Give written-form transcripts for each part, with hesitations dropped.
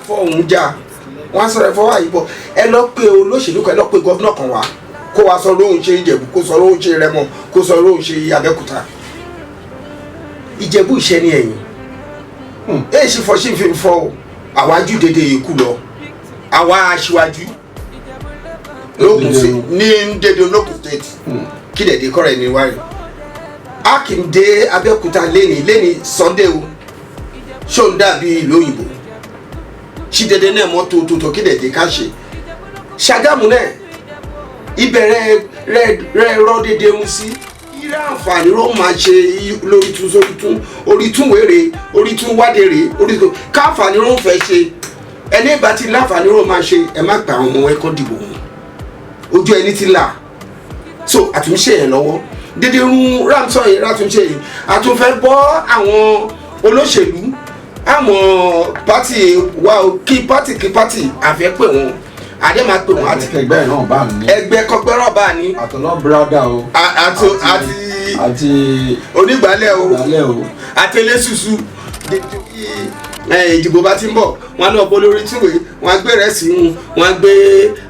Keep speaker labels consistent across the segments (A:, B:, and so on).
A: fọhùn jà wọ́n sọ̀rọ̀ ẹ̀fọ́ wà yìí bọ̀ ẹ lọ pé olóṣèlú kan ẹ lọ pé gọ́vnà kan wá kó wa sọ lóhùn ṣe Ìjẹ̀bú kó sọ lóhùn ṣe Rẹ́mọ kó sọ lóhùn ṣe Abẹ́òkúta Ìjẹ̀bú iṣẹ́ ní ẹ̀yìn èyí sì fọ́ sí fi fọ́ àwájú dédé ikú lọ àwa aṣíwájú lóògùn sí ní dédé olóògùn state kí dẹ̀dẹ̀ kọ́ rẹ̀ ní wáyé a kì í dé Abẹ́òkúta lẹ́ni Sunday o ṣó ń dàbí ìlú òyìnbó ṣí dédé náà mọ́tò tó kí dẹ̀dẹ̀ ká ṣe Ṣàgámù náà ìbẹ̀rẹ̀ rẹ̀ rọ́ dédé ń sí irú àǹfààní ló máa ṣe lórí tún sórí tún orí tún wéré orí tún wádèrè orí tún káǹfààní ló ń fẹ́ ṣe ẹni bá ti láǹfààní ló máa ṣe ẹ má gba àwọn ọmọ ẹ̀kọ́ dìbò wọn ojú ẹni ti là so àtúnṣe yẹn lọ́wọ́ dédé rún rámsọ yìí látúnṣe yìí àtúnfẹ́ bọ́ àwọn olóṣèlú àwọn pátì wa kí pátì àfẹ́ pè wọ́n àdé máa pè wọ́n àti
B: ẹgbẹ́ náà bá ní
A: ẹgbẹ́ kọgbẹ́ náà bá ní
B: àtọ̀lọ́ brada o àti
A: onígbàálẹ̀ o àti eléṣùṣù ìdìbò bá ti ń bọ̀ wọ́n lọ bọ́ lórí túwé wọ́n gbé rẹ̀ sí wọn gbé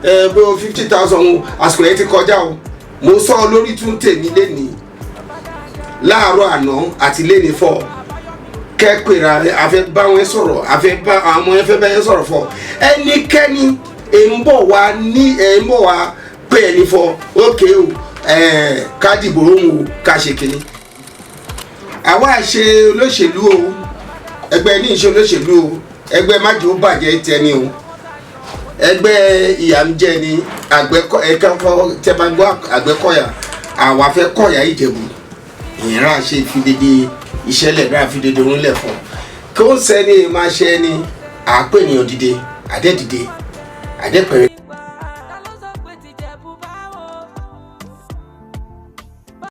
A: 50,000 wọn àsìkò yẹn ti kọjá o mo sọ lórí tún tèmi lẹ́nìí láàárọ̀ àná àti lẹ́nìí fọ́ kẹ́pẹ̀rẹ̀ afẹ́ bá wọn sọ̀rọ̀ afẹ́ bá àwọn ẹfẹ́ bá yẹn sọ̀rọ̀ fọ́ ẹnikẹ́ni èmbọ̀ wa pé ẹni fọ́ ókè o ká dìbò òun o ká ṣe kínní àwa ṣe olóṣèlú o ẹgbẹ́ ní ìṣe olóṣèlú o ẹgbẹ́ májò bàjẹ́ tẹni o ẹgbẹ́ ìyàmjẹ ni tẹ́bàgbọ́ àgbẹ̀kọ̀yà àwa fẹ́ kọ̀yà Ìjẹ̀bú ìyẹn ṣe fi dédé ìṣẹ̀lẹ̀ náà fi dédé orílẹ̀ fún kí ó ń sẹ́ni máa ṣe ẹni àpè ènìyàn dìde àdẹ́dìde àdẹ́pẹ̀rẹ̀